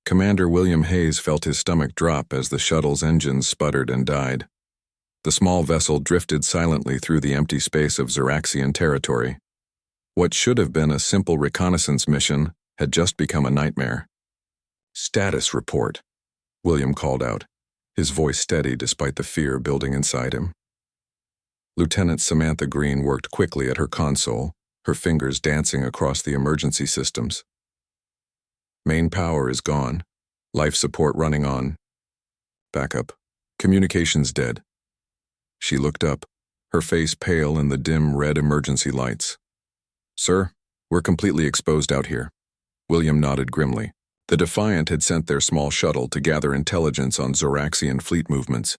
Commander William Hayes felt his stomach drop as the shuttle's engines sputtered and died. The small vessel drifted silently through the empty space of Zoraxian territory. What should have been a simple reconnaissance mission had just become a nightmare. "Status report," William called out, his voice steady despite the fear building inside him. Lieutenant Samantha Green worked quickly at her console, her fingers dancing across the emergency systems. "Main power is gone. Life support running on. Backup. Communications dead." She looked up, her face pale in the dim red emergency lights. "Sir, we're completely exposed out here." William nodded grimly. The Defiant had sent their small shuttle to gather intelligence on Zoraxian fleet movements.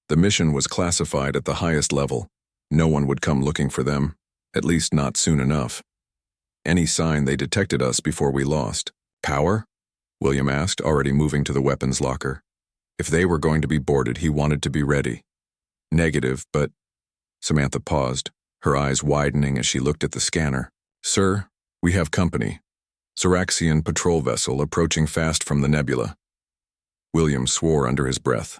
The mission was classified at the highest level. No one would come looking for them, at least not soon enough. Any sign they detected us before we lost. "Power?" William asked, already moving to the weapons locker. If they were going to be boarded, he wanted to be ready. "Negative, but—" Samantha paused, her eyes widening as she looked at the scanner. "Sir, we have company. Zoraxian patrol vessel approaching fast from the nebula." William swore under his breath.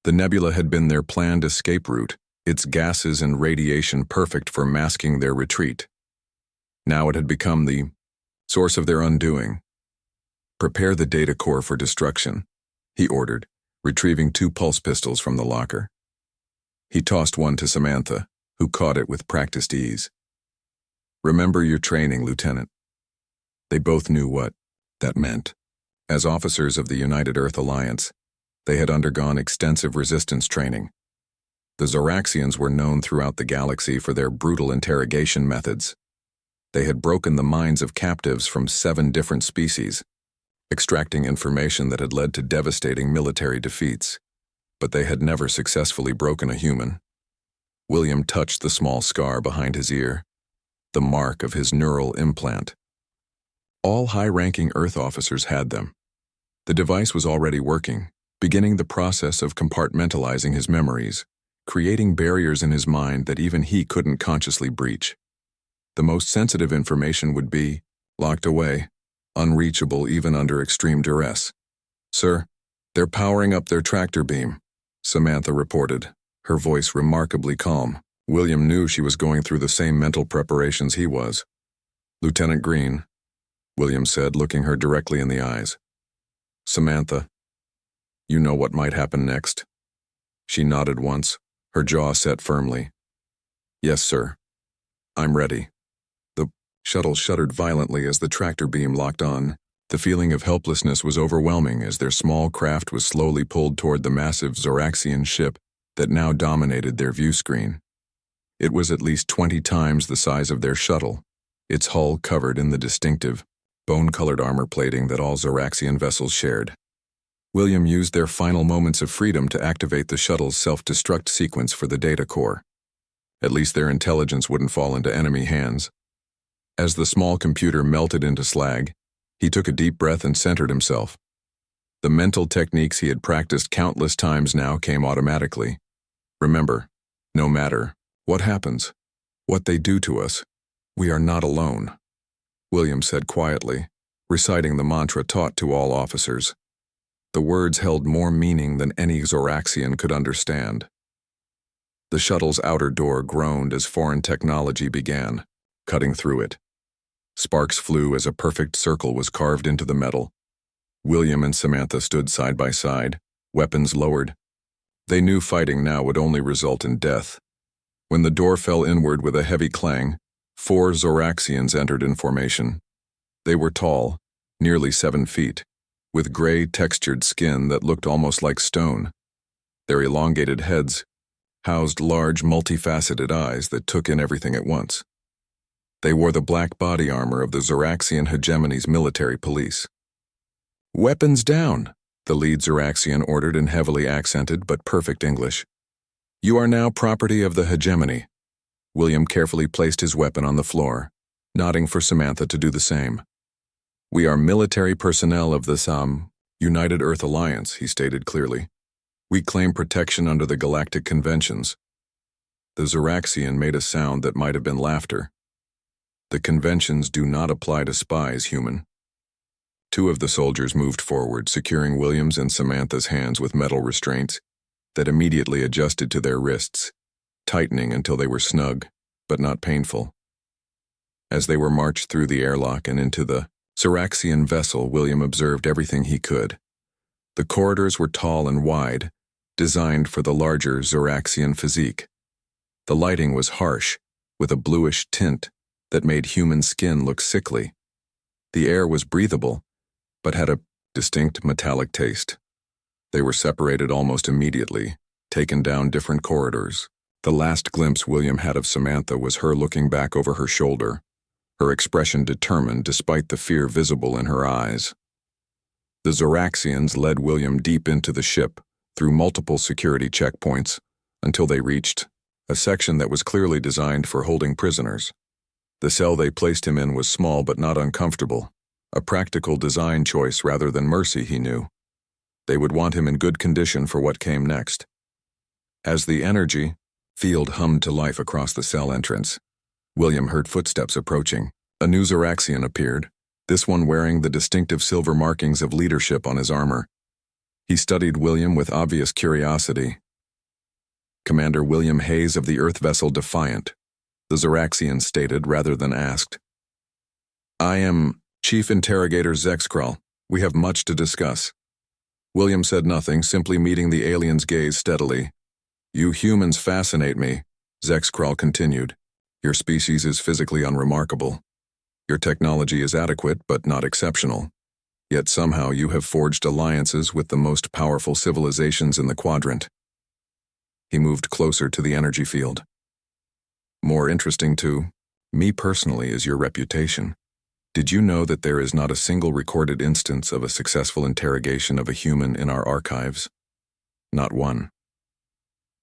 The nebula had been their planned escape route, its gases and radiation perfect for masking their retreat. Now it had become the source of their undoing. "Prepare the data core for destruction," he ordered, retrieving 2 pulse pistols from the locker. He tossed one to Samantha, who caught it with practiced ease. "Remember your training, Lieutenant." They both knew what that meant. As officers of the United Earth Alliance, they had undergone extensive resistance training. The Zoraxians were known throughout the galaxy for their brutal interrogation methods. They had broken the minds of captives from 7 different species, extracting information that had led to devastating military defeats. But they had never successfully broken a human. William touched the small scar behind his ear, the mark of his neural implant. All high-ranking Earth officers had them. The device was already working, beginning the process of compartmentalizing his memories, creating barriers in his mind that even he couldn't consciously breach. The most sensitive information would be locked away, unreachable even under extreme duress. "Sir, they're powering up their tractor beam," Samantha reported, her voice remarkably calm. William knew she was going through the same mental preparations he was. "Lieutenant Green," William said, looking her directly in the eyes. "Samantha, you know what might happen next?" She nodded once, her jaw set firmly. "Yes, sir. I'm ready." The shuttle shuddered violently as the tractor beam locked on. The feeling of helplessness was overwhelming as their small craft was slowly pulled toward the massive Zoraxian ship that now dominated their view screen. It was at least 20 times the size of their shuttle, its hull covered in the distinctive, bone-colored armor plating that all Zoraxian vessels shared. William used their final moments of freedom to activate the shuttle's self-destruct sequence for the data core. At least their intelligence wouldn't fall into enemy hands. As the small computer melted into slag, he took a deep breath and centered himself. The mental techniques he had practiced countless times now came automatically. "Remember, no matter what happens, what they do to us, we are not alone," William said quietly, reciting the mantra taught to all officers. The words held more meaning than any Zoraxian could understand. The shuttle's outer door groaned as foreign technology began, cutting through it. Sparks flew as a perfect circle was carved into the metal. William and Samantha stood side by side, weapons lowered. They knew fighting now would only result in death. When the door fell inward with a heavy clang, 4 Zoraxians entered in formation. They were tall, nearly 7 feet, with gray textured skin that looked almost like stone. Their elongated heads housed large multifaceted eyes that took in everything at once. They wore the black body armor of the Zoraxian hegemony's military police. "Weapons down," the lead Zoraxian ordered in heavily accented but perfect English. "You are now property of the hegemony." William carefully placed his weapon on the floor, nodding for Samantha to do the same. "We are military personnel of the United Earth Alliance," he stated clearly. "We claim protection under the Galactic Conventions." The Zoraxian made a sound that might have been laughter. "The conventions do not apply to spies, human." Two of the soldiers moved forward, securing William's and Samantha's hands with metal restraints that immediately adjusted to their wrists, tightening until they were snug, but not painful. As they were marched through the airlock and into the Zoraxian vessel, William observed everything he could. The corridors were tall and wide, designed for the larger Zoraxian physique. The lighting was harsh, with a bluish tint that made human skin look sickly. The air was breathable, but had a distinct metallic taste. They were separated almost immediately, taken down different corridors. The last glimpse William had of Samantha was her looking back over her shoulder, her expression determined despite the fear visible in her eyes. The Zoraxians led William deep into the ship, through multiple security checkpoints, until they reached a section that was clearly designed for holding prisoners. The cell they placed him in was small but not uncomfortable, a practical design choice rather than mercy, he knew. They would want him in good condition for what came next. As the energy field hummed to life across the cell entrance, William heard footsteps approaching. A new Zoraxian appeared, this one wearing the distinctive silver markings of leadership on his armor. He studied William with obvious curiosity. Commander William Hayes of the Earth vessel Defiant, the Zoraxian stated rather than asked. I am Chief Interrogator Zexkral. We have much to discuss. William said nothing, simply meeting the alien's gaze steadily. You humans fascinate me, Zexkral continued. Your species is physically unremarkable. Your technology is adequate but not exceptional. Yet somehow you have forged alliances with the most powerful civilizations in the quadrant. He moved closer to the energy field. More interesting to me personally is your reputation. Did you know that there is not a single recorded instance of a successful interrogation of a human in our archives? Not one.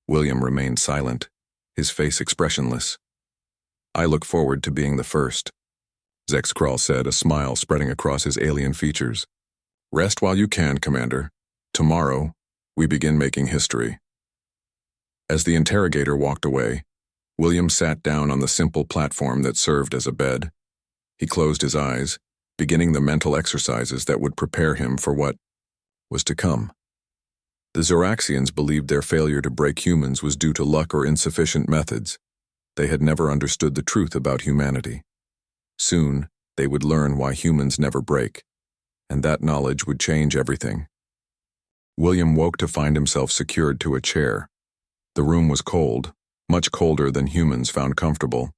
William remained silent, his face expressionless. I look forward to being the first, Zexkral said, a smile spreading across his alien features. Rest while you can, Commander. Tomorrow, we begin making history. As the interrogator walked away, William sat down on the simple platform that served as a bed. He closed his eyes, beginning the mental exercises that would prepare him for what was to come. The Zoraxians believed their failure to break humans was due to luck or insufficient methods. They had never understood the truth about humanity. Soon, they would learn why humans never break, and that knowledge would change everything. William woke to find himself secured to a chair. The room was cold, much colder than humans found comfortable.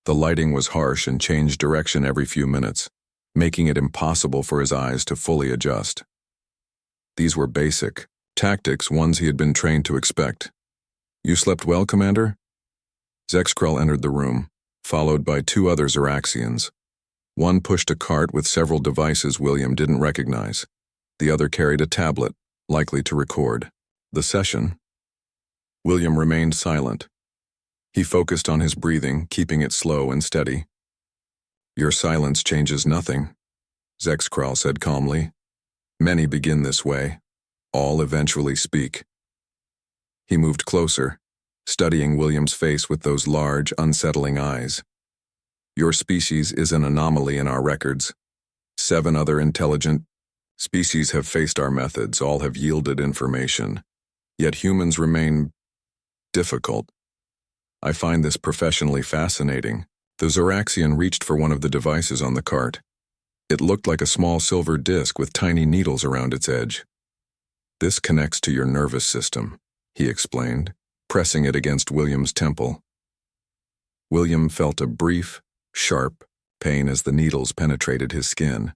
The lighting was harsh and changed direction every few minutes, making it impossible for his eyes to fully adjust. These were basic tactics, ones he had been trained to expect. You slept well, Commander? Zexkral entered the room, followed by two other Zoraxians. One pushed a cart with several devices William didn't recognize. The other carried a tablet, likely to record the session. William remained silent. He focused on his breathing, keeping it slow and steady. Your silence changes nothing, Zexkral said calmly. Many begin this way. All eventually speak. He moved closer, studying William's face with those large, unsettling eyes. Your species is an anomaly in our records. 7 other intelligent species have faced our methods, all have yielded information. Yet humans remain difficult. I find this professionally fascinating. The Zoraxian reached for one of the devices on the cart. It looked like a small silver disc with tiny needles around its edge. This connects to your nervous system, he explained, pressing it against William's temple. William felt a brief, sharp pain as the needles penetrated his skin.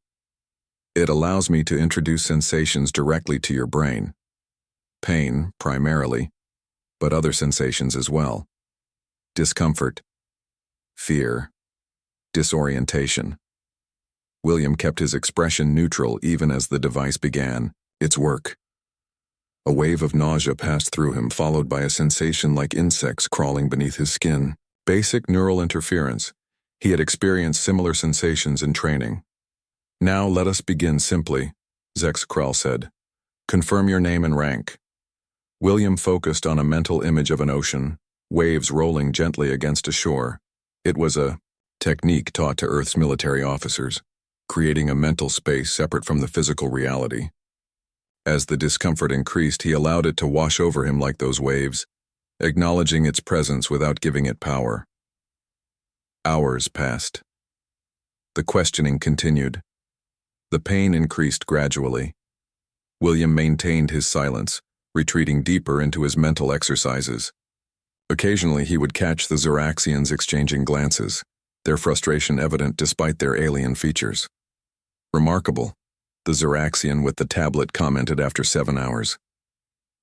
It allows me to introduce sensations directly to your brain. Pain, primarily, but other sensations as well. Discomfort, fear, disorientation. William kept his expression neutral even as the device began its work. A wave of nausea passed through him, followed by a sensation like insects crawling beneath his skin. Basic neural interference. He had experienced similar sensations in training. Now let us begin simply, Zexkral said. Confirm your name and rank. William focused on a mental image of an ocean, waves rolling gently against a shore. It was a technique taught to Earth's military officers. creating a mental space separate from the physical reality. As the discomfort increased, he allowed it to wash over him like those waves, acknowledging its presence without giving it power. Hours passed. The questioning continued. The pain increased gradually. William maintained his silence, retreating deeper into his mental exercises. Occasionally he would catch the Zoraxians exchanging glances, their frustration evident despite their alien features. Remarkable, the Zoraxian with the tablet commented after 7 hours.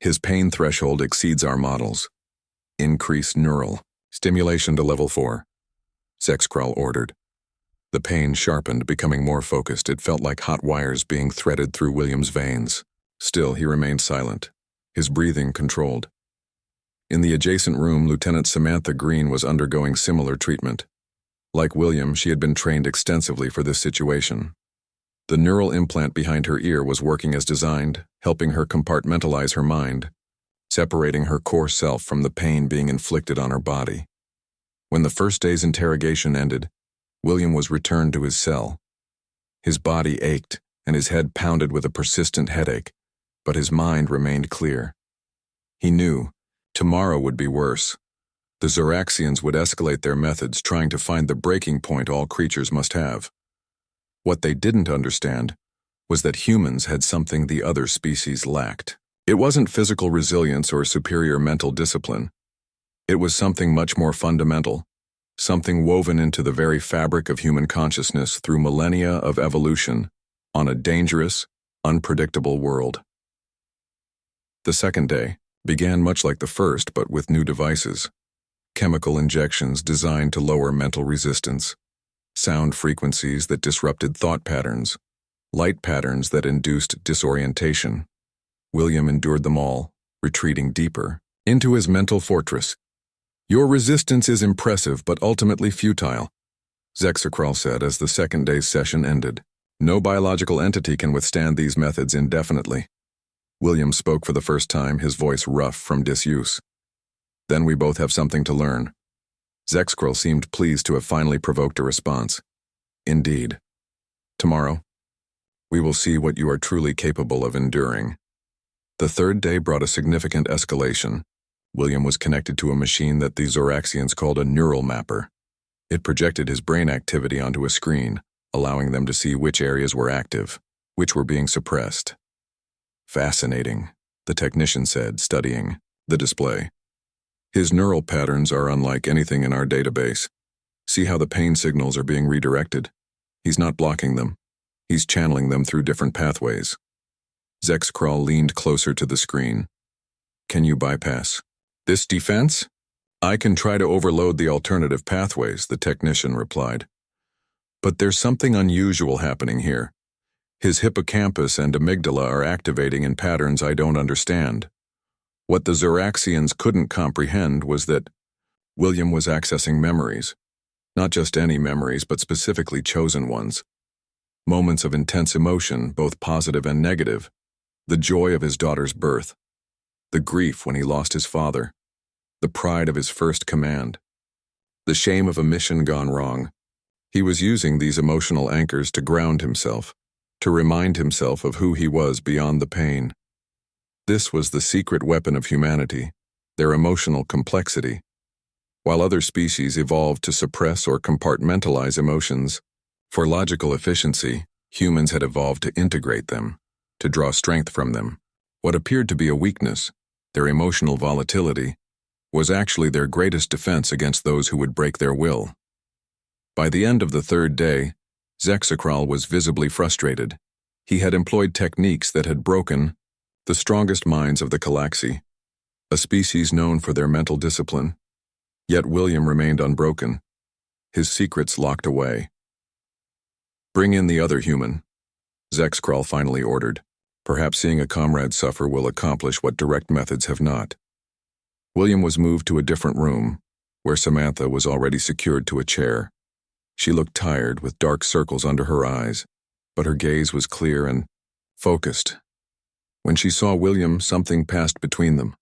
His pain threshold exceeds our models. Increase neural stimulation to level 4. Zexkral ordered. The pain sharpened, becoming more focused. It felt like hot wires being threaded through William's veins. Still, he remained silent, his breathing controlled. In the adjacent room, Lieutenant Samantha Green was undergoing similar treatment. Like William, she had been trained extensively for this situation. The neural implant behind her ear was working as designed, helping her compartmentalize her mind, separating her core self from the pain being inflicted on her body. When the first day's interrogation ended, William was returned to his cell. His body ached, and his head pounded with a persistent headache, but his mind remained clear. He knew tomorrow would be worse. The Zoraxians would escalate their methods, trying to find the breaking point all creatures must have. What they didn't understand was that humans had something the other species lacked. It wasn't physical resilience or superior mental discipline. It was something much more fundamental, something woven into the very fabric of human consciousness through millennia of evolution on a dangerous, unpredictable world. The second day began much like the first, but with new devices. Chemical injections designed to lower mental resistance, sound frequencies that disrupted thought patterns, light patterns that induced disorientation. William endured them all, retreating deeper into his mental fortress. "Your resistance is impressive, but ultimately futile," Zexkral said as the second day's session ended. "No biological entity can withstand these methods indefinitely." William spoke for the first time, his voice rough from disuse. "Then we both have something to learn." Zexkral seemed pleased to have finally provoked a response. "Indeed. Tomorrow, we will see what you are truly capable of enduring." The third day brought a significant escalation. William was connected to a machine that the Zoraxians called a neural mapper. It projected his brain activity onto a screen, allowing them to see which areas were active, which were being suppressed. "Fascinating," the technician said, studying the display. "His neural patterns are unlike anything in our database. See how the pain signals are being redirected? He's not blocking them. He's channeling them through different pathways." Zexkral leaned closer to the screen. "Can you bypass this defense?" "I can try to overload the alternative pathways," the technician replied. "But there's something unusual happening here. His hippocampus and amygdala are activating in patterns I don't understand. What the Zoraxians couldn't comprehend was that William was accessing memories. Not just any memories, but specifically chosen ones. Moments of intense emotion, both positive and negative. The joy of his daughter's birth. The grief when he lost his father. The pride of his first command. The shame of a mission gone wrong. He was using these emotional anchors to ground himself, to remind himself of who he was beyond the pain. This was the secret weapon of humanity, their emotional complexity. While other species evolved to suppress or compartmentalize emotions, for logical efficiency, humans had evolved to integrate them, to draw strength from them. What appeared to be a weakness, their emotional volatility, was actually their greatest defense against those who would break their will. By the end of the third day, Zexkral was visibly frustrated. He had employed techniques that had broken the strongest minds of the Galaxy, a species known for their mental discipline. Yet William remained unbroken, his secrets locked away. "Bring in the other human," Zexkral finally ordered. "Perhaps seeing a comrade suffer will accomplish what direct methods have not." William was moved to a different room, where Samantha was already secured to a chair. She looked tired, with dark circles under her eyes, but her gaze was clear and focused. When she saw William, something passed between them,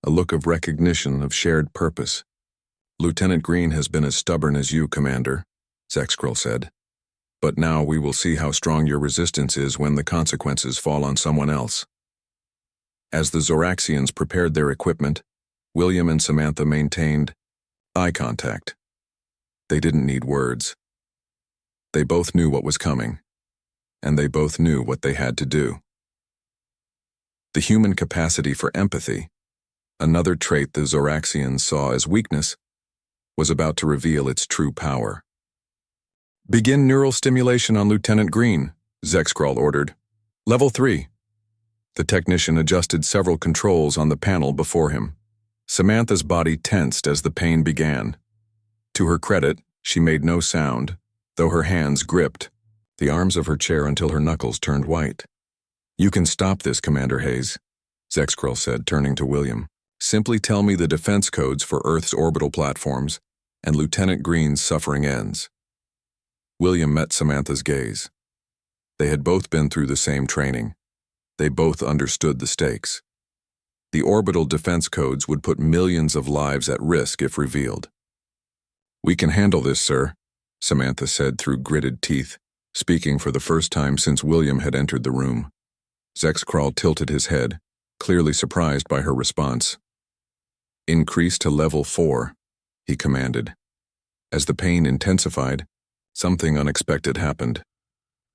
a look of recognition, of shared purpose. "Lieutenant Green has been as stubborn as you, Commander," Zexkral said. But now we will see how strong your resistance is when the consequences fall on someone else. As the Zoraxians prepared their equipment, William and Samantha maintained eye contact. They didn't need words. They both knew what was coming, and they both knew what they had to do. The human capacity for empathy, another trait the Zoraxians saw as weakness, was about to reveal its true power. "Begin neural stimulation on Lieutenant Green," Zexcrawl ordered. "Level 3. The technician adjusted several controls on the panel before him. Samantha's body tensed as the pain began. To her credit, she made no sound, though her hands gripped the arms of her chair until her knuckles turned white. "You can stop this, Commander Hayes," Zexcrawl said, turning to William. "Simply tell me the defense codes for Earth's orbital platforms, and Lieutenant Green's suffering ends." William met Samantha's gaze. They had both been through the same training. They both understood the stakes. The orbital defense codes would put millions of lives at risk if revealed. "We can handle this, sir," Samantha said through gritted teeth, speaking for the first time since William had entered the room. Zexcrawl tilted his head, clearly surprised by her response. "Increase to level 4, he commanded. As the pain intensified, something unexpected happened.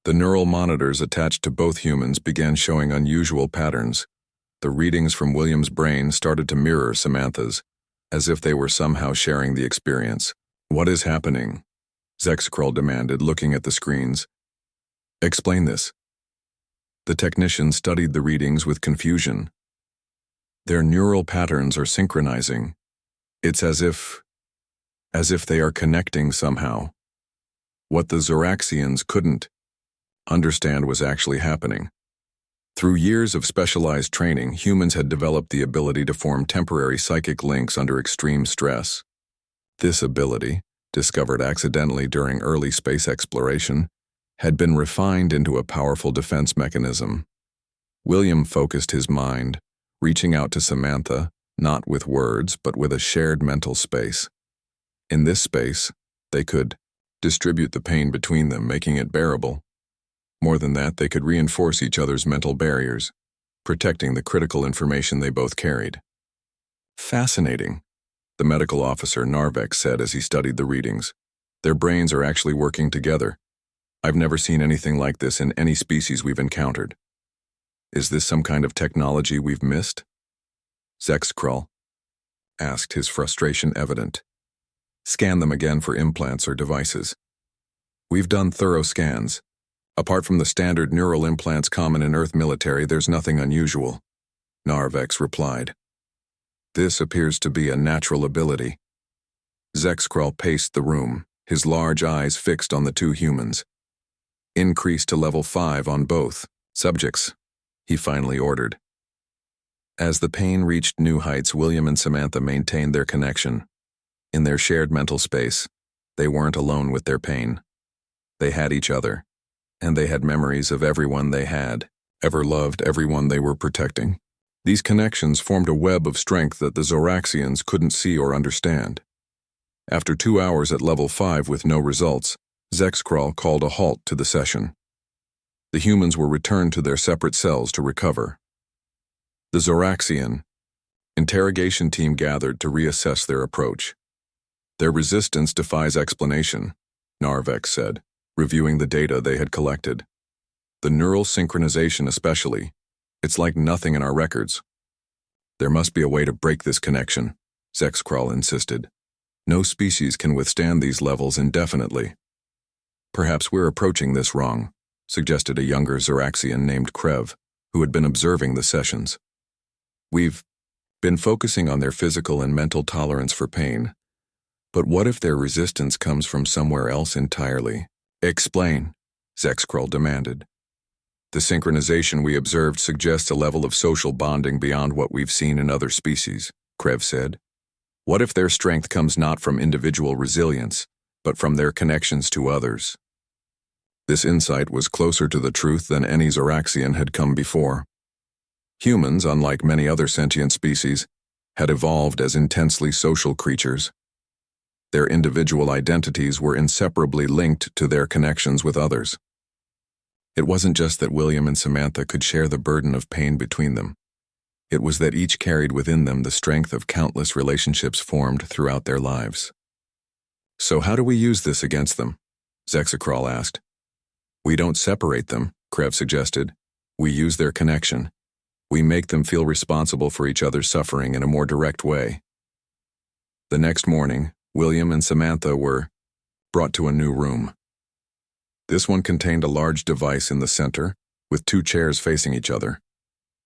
The neural monitors attached to both humans began showing unusual patterns. The readings from William's brain started to mirror Samantha's, as if they were somehow sharing the experience. "What is happening?" Zexcrawl demanded, looking at the screens. "Explain this." The technician studied the readings with confusion. "Their neural patterns are synchronizing. It's as if they are connecting somehow. What the Zoraxians couldn't understand was actually happening. Through years of specialized training, humans had developed the ability to form temporary psychic links under extreme stress. This ability, discovered accidentally during early space exploration, had been refined into a powerful defense mechanism. William focused his mind, reaching out to Samantha, not with words, but with a shared mental space. In this space, they could distribute the pain between them, making it bearable. More than that, they could reinforce each other's mental barriers, protecting the critical information they both carried. "Fascinating," the medical officer Narvek said as he studied the readings. "Their brains are actually working together. I've never seen anything like this in any species we've encountered. Is this some kind of technology we've missed?" Zexcrawl asked, his frustration evident. "Scan them again for implants or devices." "We've done thorough scans. Apart from the standard neural implants common in Earth military, there's nothing unusual," Narvex replied. "This appears to be a natural ability." Zexcrawl paced the room, his large eyes fixed on the two humans. "Increase to level 5 on both subjects," he finally ordered. As the pain reached new heights, William and Samantha maintained their connection. In their shared mental space, they weren't alone with their pain. They had each other, and they had memories of everyone they had ever loved, everyone they were protecting. These connections formed a web of strength that the Zoraxians couldn't see or understand. After 2 hours at level 5 with no results, Zexcrawl called a halt to the session. The humans were returned to their separate cells to recover. The Zoraxian interrogation team gathered to reassess their approach. "Their resistance defies explanation," Narvek said, reviewing the data they had collected. "The neural synchronization especially. It's like nothing in our records." "There must be a way to break this connection," Zexcrawl insisted. "No species can withstand these levels indefinitely." "Perhaps we're approaching this wrong," suggested a younger Zoraxian named Krev, who had been observing the sessions. "We've been focusing on their physical and mental tolerance for pain. But what if their resistance comes from somewhere else entirely?" "Explain," Zexcrawl demanded. "The synchronization we observed suggests a level of social bonding beyond what we've seen in other species," Krev said. "What if their strength comes not from individual resilience, but from their connections to others?" This insight was closer to the truth than any Zoraxian had come before. Humans, unlike many other sentient species, had evolved as intensely social creatures. Their individual identities were inseparably linked to their connections with others. It wasn't just that William and Samantha could share the burden of pain between them. It was that each carried within them the strength of countless relationships formed throughout their lives. "So how do we use this against them?" Zexacral asked. "We don't separate them," Krev suggested. "We use their connection. We make them feel responsible for each other's suffering in a more direct way." The next morning, William and Samantha were brought to a new room. This one contained a large device in the center, with 2 chairs facing each other.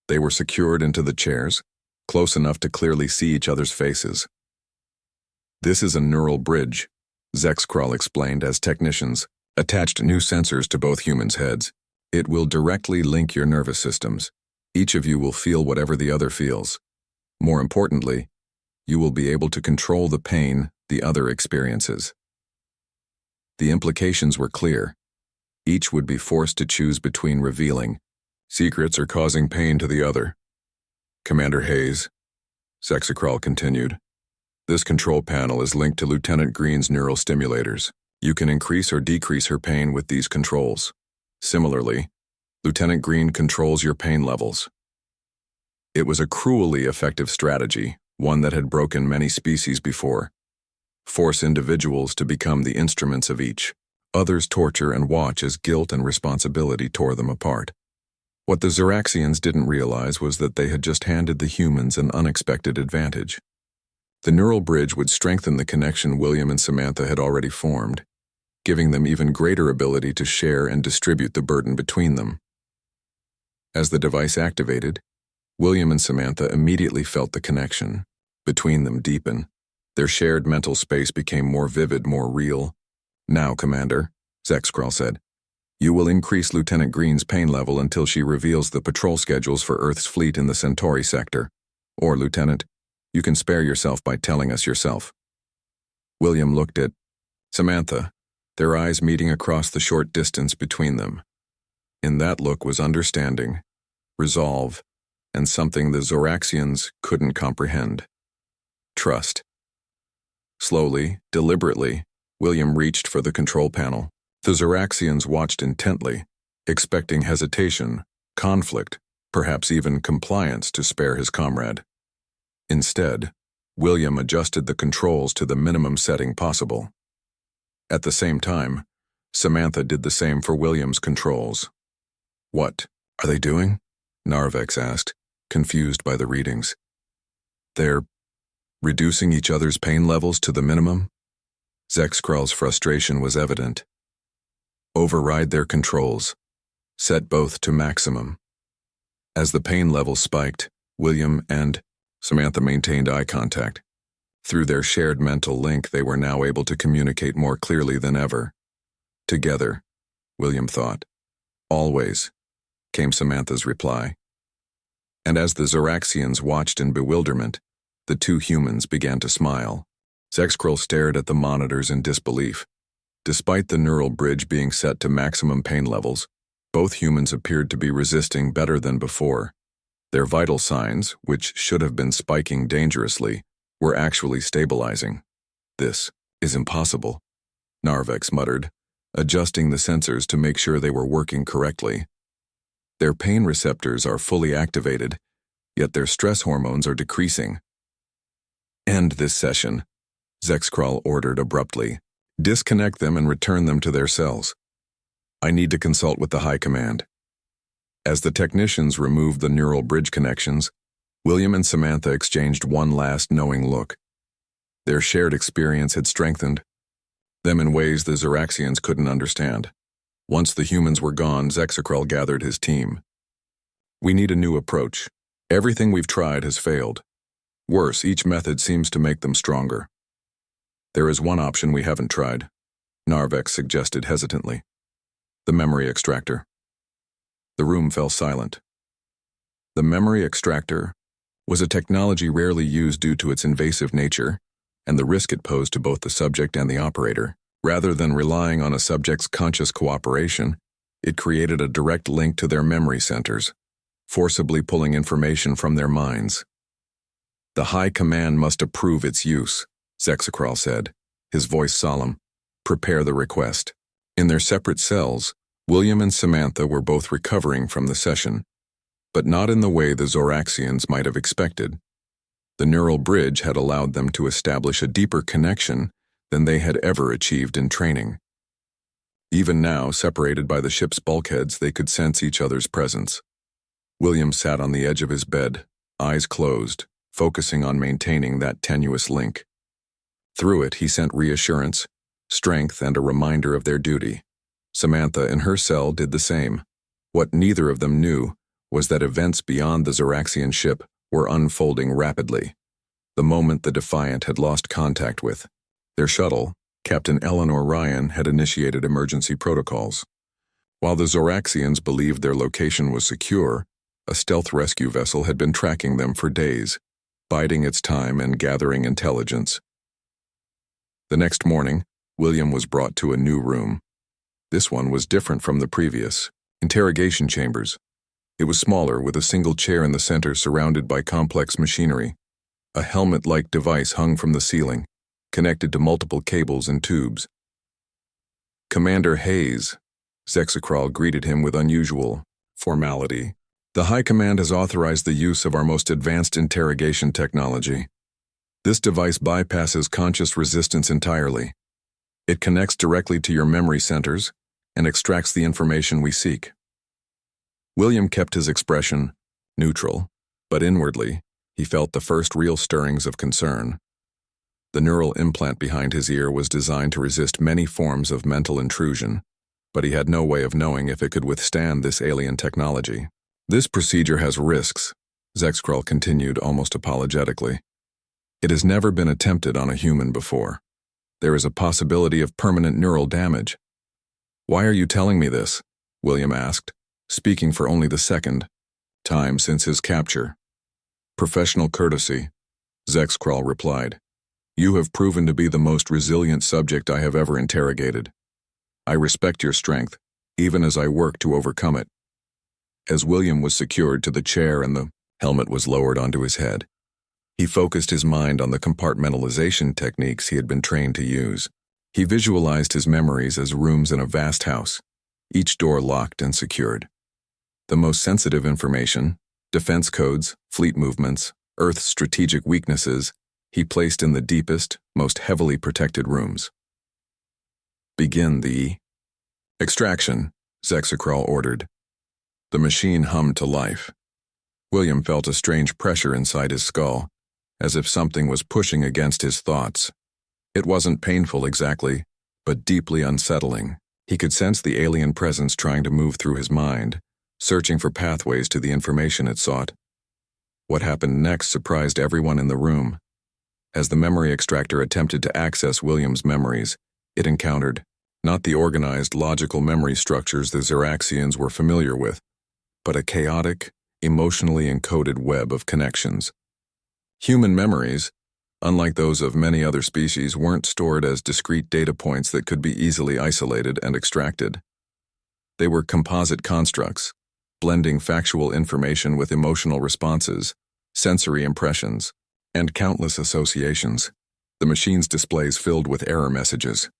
They were secured into the chairs, close enough to clearly see each other's faces. "This is a neural bridge," Zexcrawl explained as technicians attached new sensors to both humans' heads. "It will directly link your nervous systems. Each of you will feel whatever the other feels. More importantly, you will be able to control the pain the other experiences." The implications were clear. Each would be forced to choose between revealing secrets or causing pain to the other. "Commander Hayes," Zexacral continued, "this control panel is linked to Lieutenant Green's neural stimulators. You can increase or decrease her pain with these controls. Similarly, Lieutenant Green controls your pain levels." It was a cruelly effective strategy, one that had broken many species before. Force individuals to become the instruments of each. Others torture and watch as guilt and responsibility tore them apart. What the Zeraxians didn't realize was that they had just handed the humans an unexpected advantage. The neural bridge would strengthen the connection William and Samantha had already formed, giving them even greater ability to share and distribute the burden between them. As the device activated, William and Samantha immediately felt the connection between them deepen. Their shared mental space became more vivid, more real. "Now, Commander," Zexcrawl said, "you will increase Lieutenant Green's pain level until she reveals the patrol schedules for Earth's fleet in the Centauri sector. Or, Lieutenant, you can spare yourself by telling us yourself." William looked at Samantha, their eyes meeting across the short distance between them. In that look was understanding, resolve, and something the Zoraxians couldn't comprehend. Trust. Slowly, deliberately, William reached for the control panel. The Zoraxians watched intently, expecting hesitation, conflict, perhaps even compliance to spare his comrade. Instead, William adjusted the controls to the minimum setting possible. At the same time, Samantha did the same for William's controls. "What are they doing?" Narvex asked, confused by the readings. "They're reducing each other's pain levels to the minimum?" Zexcrawl's frustration was evident. "Override their controls. Set both to maximum." As the pain level spiked, William and Samantha maintained eye contact. Through their shared mental link, they were now able to communicate more clearly than ever. "Together," William thought. "Always," came Samantha's reply. And as the Zoraxians watched in bewilderment, the 2 humans began to smile. Zexcrawl stared at the monitors in disbelief. Despite the neural bridge being set to maximum pain levels, both humans appeared to be resisting better than before. Their vital signs, which should have been spiking dangerously, were actually stabilizing. "This is impossible," Narvex muttered, adjusting the sensors to make sure they were working correctly. "Their pain receptors are fully activated, yet their stress hormones are decreasing." "End this session," Zexcrawl ordered abruptly. "Disconnect them and return them to their cells. I need to consult with the High Command." As the technicians removed the neural bridge connections, William and Samantha exchanged one last knowing look. Their shared experience had strengthened them in ways the Zoraxians couldn't understand. Once the humans were gone, Zexacral gathered his team. "We need a new approach. Everything we've tried has failed. Worse, each method seems to make them stronger." "There is one option we haven't tried," Narvex suggested hesitantly. "The memory extractor." The room fell silent. The memory extractor was a technology rarely used due to its invasive nature and the risk it posed to both the subject and the operator. Rather than relying on a subject's conscious cooperation, it created a direct link to their memory centers, forcibly pulling information from their minds. "The High Command must approve its use," Zexacral said. his voice solemn. "Prepare the request." In their separate cells, William and Samantha were both recovering from the session, but not in the way the Zoraxians might have expected. The neural bridge had allowed them to establish a deeper connection than they had ever achieved in training. Even now, separated by the ship's bulkheads, they could sense each other's presence. William sat on the edge of his bed, eyes closed, focusing on maintaining that tenuous link. Through it, he sent reassurance, strength, and a reminder of their duty. Samantha, in her cell, did the same. What neither of them knew was that events beyond the Zoraxian ship were unfolding rapidly. The moment the Defiant had lost contact with their shuttle, Captain Eleanor Ryan had initiated emergency protocols. While the Zoraxians believed their location was secure, a stealth rescue vessel had been tracking them for days, biding its time and gathering intelligence. The next morning, William was brought to a new room. This one was different from the previous interrogation chambers. It was smaller, with a single chair in the center surrounded by complex machinery. A helmet-like device hung from the ceiling, connected to multiple cables and tubes. "Commander Hayes," Zexacral greeted him with unusual formality. "The High Command has authorized the use of our most advanced interrogation technology. This device bypasses conscious resistance entirely. It connects directly to your memory centers and extracts the information we seek." William kept his expression neutral, but inwardly, he felt the first real stirrings of concern. The neural implant behind his ear was designed to resist many forms of mental intrusion, but he had no way of knowing if it could withstand this alien technology. "This procedure has risks," Zexcrawl continued almost apologetically. "It has never been attempted on a human before. There is a possibility of permanent neural damage." "Why are you telling me this?" William asked, speaking for only the second time since his capture. "Professional courtesy," Zexcrawl replied. "You have proven to be the most resilient subject I have ever interrogated. I respect your strength, even as I work to overcome it." As William was secured to the chair and the helmet was lowered onto his head, he focused his mind on the compartmentalization techniques he had been trained to use. He visualized his memories as rooms in a vast house, each door locked and secured. The most sensitive information, defense codes, fleet movements, Earth's strategic weaknesses, he placed in the deepest, most heavily protected rooms. "Begin the extraction," Zexacral ordered. The machine hummed to life. William felt a strange pressure inside his skull, as if something was pushing against his thoughts. It wasn't painful exactly, but deeply unsettling. He could sense the alien presence trying to move through his mind, searching for pathways to the information it sought. What happened next surprised everyone in the room. As the memory extractor attempted to access William's memories, it encountered not the organized, logical memory structures the Zoraxians were familiar with, but a chaotic, emotionally encoded web of connections. Human memories, unlike those of many other species, weren't stored as discrete data points that could be easily isolated and extracted. They were composite constructs, blending factual information with emotional responses, sensory impressions, and countless associations. The machine's displays filled with error messages.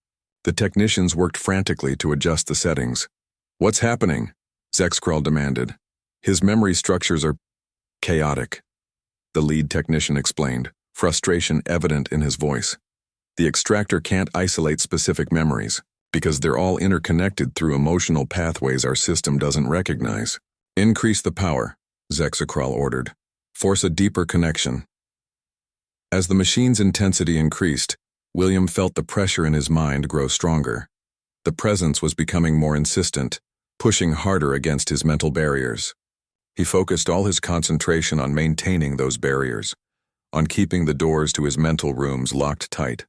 The technicians worked frantically to adjust the settings. "What's happening?" Zexcrawl demanded. "His memory structures are chaotic," the lead technician explained, frustration evident in his voice. "The extractor can't isolate specific memories, because they're all interconnected through emotional pathways our system doesn't recognize." "Increase the power," Zexacral ordered. "Force a deeper connection." As the machine's intensity increased, William felt the pressure in his mind grow stronger. The presence was becoming more insistent, pushing harder against his mental barriers. He focused all his concentration on maintaining those barriers, on keeping the doors to his mental rooms locked tight.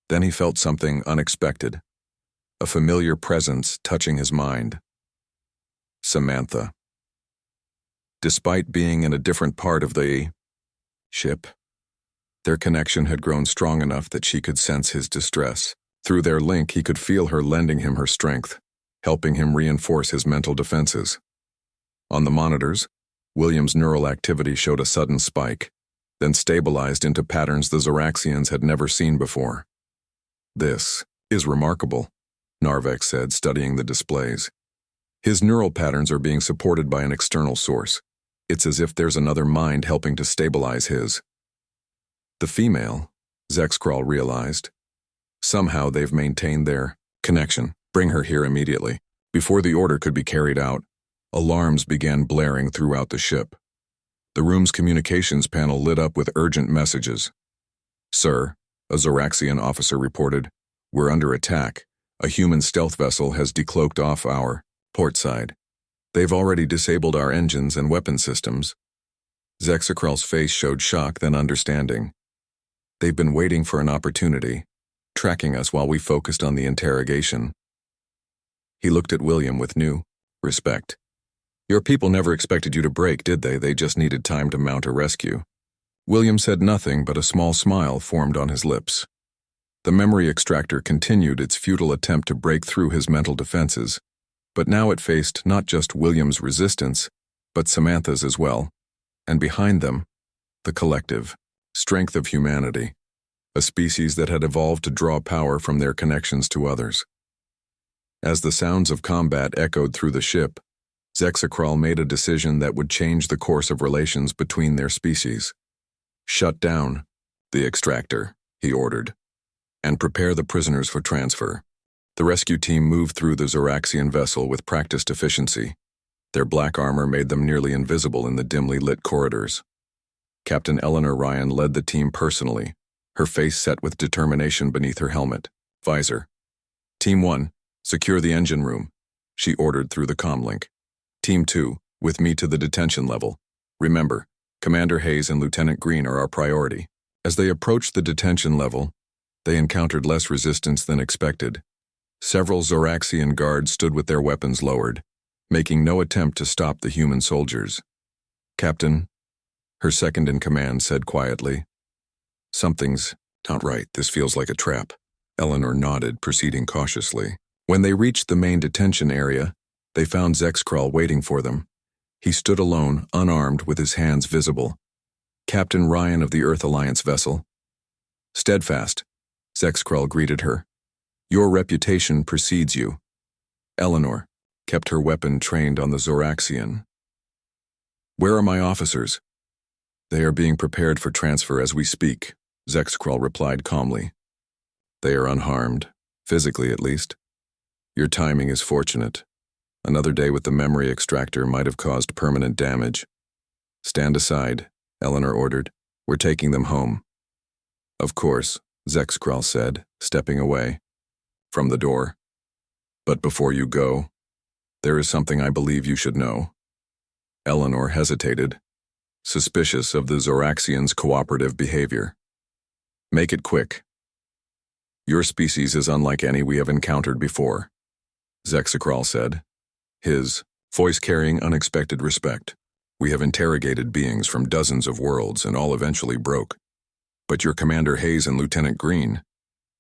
Then he felt something unexpected, a familiar presence touching his mind. Samantha. Despite being in a different part of the ship, their connection had grown strong enough that she could sense his distress. Through their link, he could feel her lending him her strength, helping him reinforce his mental defenses. On the monitors, William's neural activity showed a sudden spike, then stabilized into patterns the Zoraxians had never seen before. This is remarkable, Narvek said, studying the displays. His neural patterns are being supported by an external source. It's as if there's another mind helping to stabilize his. The female, Zexkral realized. Somehow they've maintained their connection. Bring her here immediately. Before the order could be carried out, alarms began blaring throughout the ship. The room's communications panel lit up with urgent messages. Sir, a Zoraxian officer reported, we're under attack. A human stealth vessel has decloaked off our port side. They've already disabled our engines and weapon systems. Zexakral's face showed shock, then understanding. They've been waiting for an opportunity, tracking us while we focused on the interrogation. He looked at William with new respect. Your people never expected you to break, did they? They just needed time to mount a rescue. William said nothing, but a small smile formed on his lips. The memory extractor continued its futile attempt to break through his mental defenses, but now it faced not just William's resistance, but Samantha's as well, and behind them, the collective strength of humanity, a species that had evolved to draw power from their connections to others. As the sounds of combat echoed through the ship, Zexakral made a decision that would change the course of relations between their species. Shut down the extractor, he ordered, and prepare the prisoners for transfer. The rescue team moved through the Zoraxian vessel with practiced efficiency. Their black armor made them nearly invisible in the dimly lit corridors. Captain Eleanor Ryan led the team personally, her face set with determination beneath her helmet, visor. Team 1, secure the engine room, she ordered through the comlink. Team 2, with me to the detention level. Remember, Commander Hayes and Lieutenant Green are our priority. As they approached the detention level, they encountered less resistance than expected. Several Zoraxian guards stood with their weapons lowered, making no attempt to stop the human soldiers. Captain, her second-in-command said quietly. Something's not right. This feels like a trap. Eleanor nodded, proceeding cautiously. When they reached the main detention area, they found Zexkral waiting for them. He stood alone, unarmed, with his hands visible. Captain Ryan of the Earth Alliance vessel. Steadfast, Zexkral greeted her. Your reputation precedes you. Eleanor kept her weapon trained on the Zoraxian. Where are my officers? They are being prepared for transfer as we speak, Zexkral replied calmly. They are unharmed, physically at least. Your timing is fortunate. Another day with the memory extractor might have caused permanent damage. Stand aside, Eleanor ordered. We're taking them home. Of course, Zexkral said, stepping away from the door. But before you go, there is something I believe you should know. Eleanor hesitated, suspicious of the Zoraxians' cooperative behavior. Make it quick. Your species is unlike any we have encountered before, Zexakral said, his voice carrying unexpected respect. We have interrogated beings from dozens of worlds and all eventually broke. But your Commander Hayes and Lieutenant Green,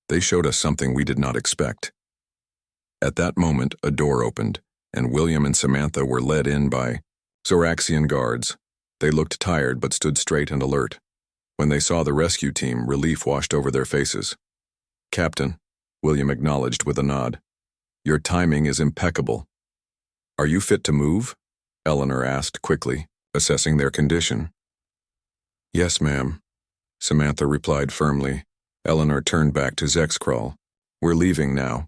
they showed us something we did not expect. At that moment, a door opened, and William and Samantha were led in by Zoraxian guards. They looked tired but stood straight and alert. When they saw the rescue team, relief washed over their faces. Captain, William acknowledged with a nod. Your timing is impeccable. Are you fit to move? Eleanor asked quickly, assessing their condition. Yes, ma'am, Samantha replied firmly. Eleanor turned back to Zexkral. We're leaving now.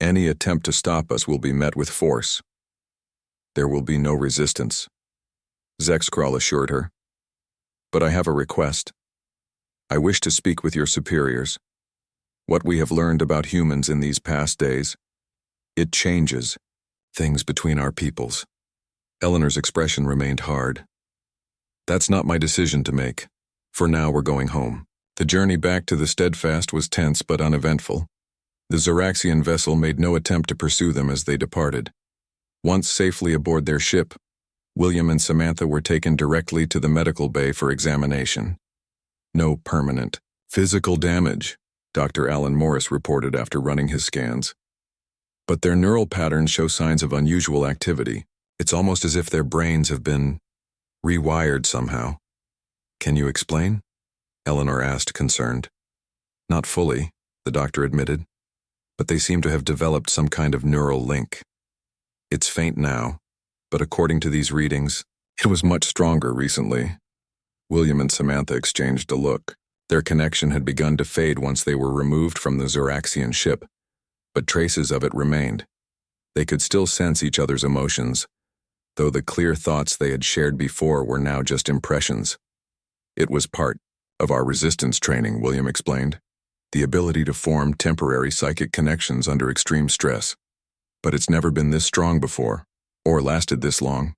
Any attempt to stop us will be met with force. There will be no resistance, Zexkral assured her. But I have a request. I wish to speak with your superiors. What we have learned about humans in these past days, it changes things between our peoples. Eleanor's expression remained hard. That's not my decision to make. For now, we're going home. The journey back to the Steadfast was tense but uneventful. The Zoraxian vessel made no attempt to pursue them as they departed. Once safely aboard their ship, William and Samantha were taken directly to the medical bay for examination. No permanent physical damage, Dr. Alan Morris reported after running his scans. But their neural patterns show signs of unusual activity. It's almost as if their brains have been rewired somehow. Can you explain? Eleanor asked, concerned. Not fully, the doctor admitted, but they seem to have developed some kind of neural link. It's faint now, but according to these readings, it was much stronger recently. William and Samantha exchanged a look. Their connection had begun to fade once they were removed from the Zoraxian ship, but traces of it remained. They could still sense each other's emotions, though the clear thoughts they had shared before were now just impressions. It was part of our resistance training, William explained, the ability to form temporary psychic connections under extreme stress. But it's never been this strong before, or lasted this long.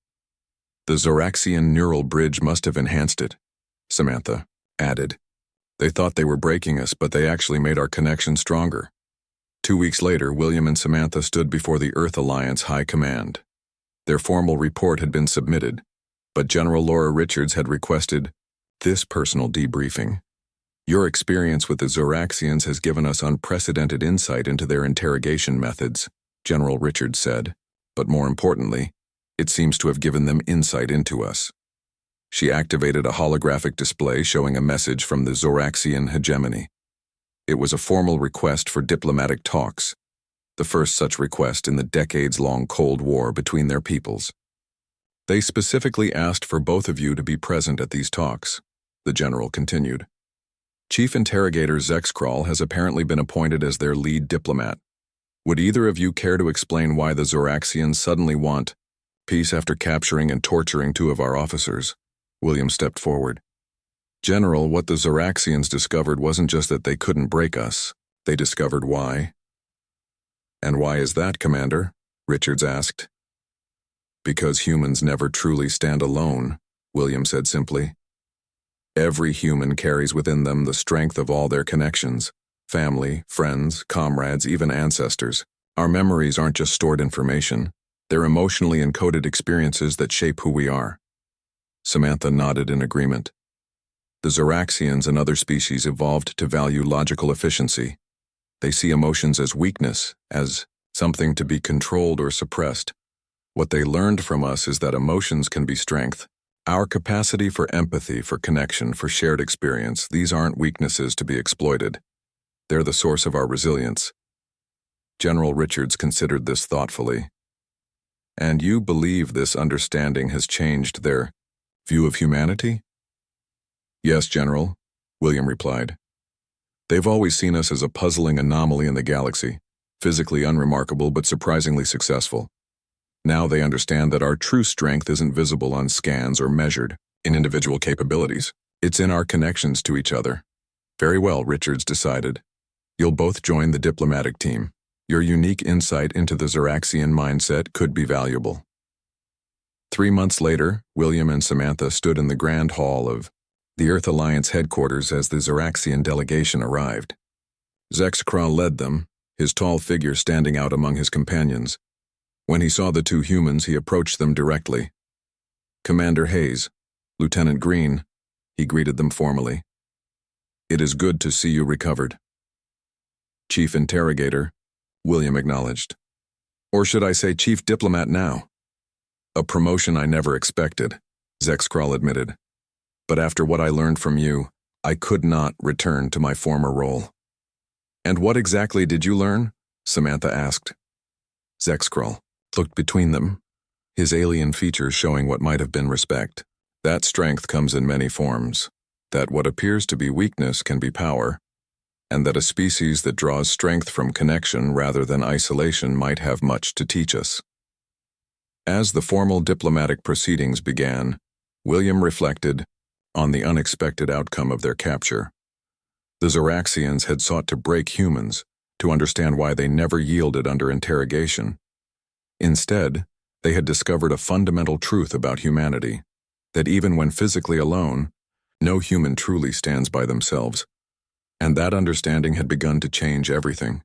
The Zoraxian neural bridge must have enhanced it, Samantha added. They thought they were breaking us, but they actually made our connection stronger. 2 weeks later, William and Samantha stood before the Earth Alliance High Command. Their formal report had been submitted, but General Laura Richards had requested this personal debriefing. Your experience with the Zoraxians has given us unprecedented insight into their interrogation methods, General Richards said, but more importantly, it seems to have given them insight into us. She activated a holographic display showing a message from the Zoraxian hegemony. It was a formal request for diplomatic talks, the first such request in the decades-long Cold War between their peoples. They specifically asked for both of you to be present at these talks, the general continued. Chief Interrogator Zexcrawl has apparently been appointed as their lead diplomat. Would either of you care to explain why the Zoraxians suddenly want peace after capturing and torturing 2 of our officers? William stepped forward. General, what the Zoraxians discovered wasn't just that they couldn't break us. They discovered why. And why is that, Commander? Richards asked. Because humans never truly stand alone, William said simply. Every human carries within them the strength of all their connections. Family, friends, comrades, even ancestors. Our memories aren't just stored information. They're emotionally encoded experiences that shape who we are. Samantha nodded in agreement. The Zoraxians and other species evolved to value logical efficiency. They see emotions as weakness, as something to be controlled or suppressed. What they learned from us is that emotions can be strength. Our capacity for empathy, for connection, for shared experience, these aren't weaknesses to be exploited. They're the source of our resilience. General Richards considered this thoughtfully. And you believe this understanding has changed their view of humanity? Yes, General, William replied. They've always seen us as a puzzling anomaly in the galaxy, physically unremarkable but surprisingly successful. Now they understand that our true strength isn't visible on scans or measured in individual capabilities. It's in our connections to each other. Very well, Richards decided. You'll both join the diplomatic team. Your unique insight into the Zoraxian mindset could be valuable. 3 months later, William and Samantha stood in the Grand Hall of the Earth Alliance headquarters as the Zoraxian delegation arrived. Zexcrawl led them, his tall figure standing out among his companions. When he saw the 2 humans, he approached them directly. Commander Hayes, Lieutenant Green, he greeted them formally. It is good to see you recovered. Chief Interrogator, William acknowledged. Or should I say Chief Diplomat now? A promotion I never expected, Zexcrawl admitted. But after what I learned from you, I could not return to my former role. And what exactly did you learn? Samantha asked. Zexcrawl looked between them, his alien features showing what might have been respect. That strength comes in many forms, that what appears to be weakness can be power, and that a species that draws strength from connection rather than isolation might have much to teach us. As the formal diplomatic proceedings began, William reflected on the unexpected outcome of their capture. The Zoraxians had sought to break humans, to understand why they never yielded under interrogation. Instead, they had discovered a fundamental truth about humanity, that even when physically alone, no human truly stands by themselves. And that understanding had begun to change everything.